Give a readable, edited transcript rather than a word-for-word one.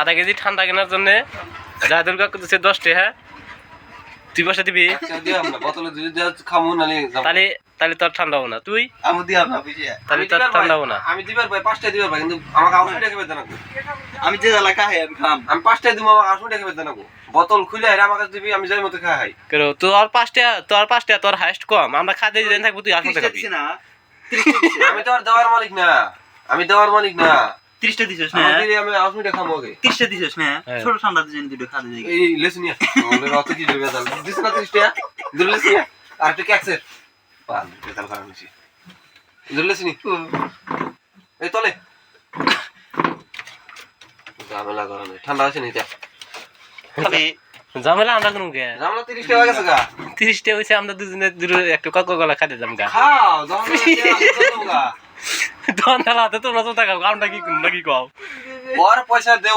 আধা কেজি ঠান্ডা কেনার জন্য জাহিদুল কাকু দিচ্ছে 10 টাকা। তুই পয়সা দিবি? তাহলে তোর ঠান্ডা হবো না। তুই তাহলে তোর ঠান্ডা হবো না। আমি দিবার ভাই 5 টাকা দিবার ভাই, কিন্তু আমাকে 800 টাকা বেতন দেবো। আমি যে এলাকা খাই আমি খাম। আমি 5 টাকা দিব, আমাকে 800 টাকা বেতন দেবো। বোতল খুলে এর আমার কাছে দিবি, আমি যাই মতো খাই। কেন তোর 5 টাকা তোর হাইস্ট কম। আমরা খাতে দিন থাকবো, তুই 800 টাকা দিবি না। আমি তো আর দেওয়ার মালিক না, আমি দেওয়ার মালিক না। 30 টা দিছস না? আমি 800 টাকা খামো আগে। 30 টা দিছস না? ছোট ঠান্ডা দিছেন দুটো খাতে যাই। এই লেসনিয়া ওরে অত কি দেবে দাল দিছ না 30 টাকা দুলেসনিয়া আর একটা ক্যাক্সের পাল বেতাল করা নিছি দুলেসনি এই তলে ঝামেলা করা নেই, ঠান্ডা আছে নি এটা খালি ঝামেলা আমরা কোনো কে ঝামেলা 30 টাকা গেছে গা 30 টাকা হইছে। আমরা দুজনে দুটো একটু কোকা-কোলা খাতে যাম গা। খাও ঝামেলা দোকানদার হাতে তোমরা তো টাকা আমরা কি কও? ওর পয়সা দেও।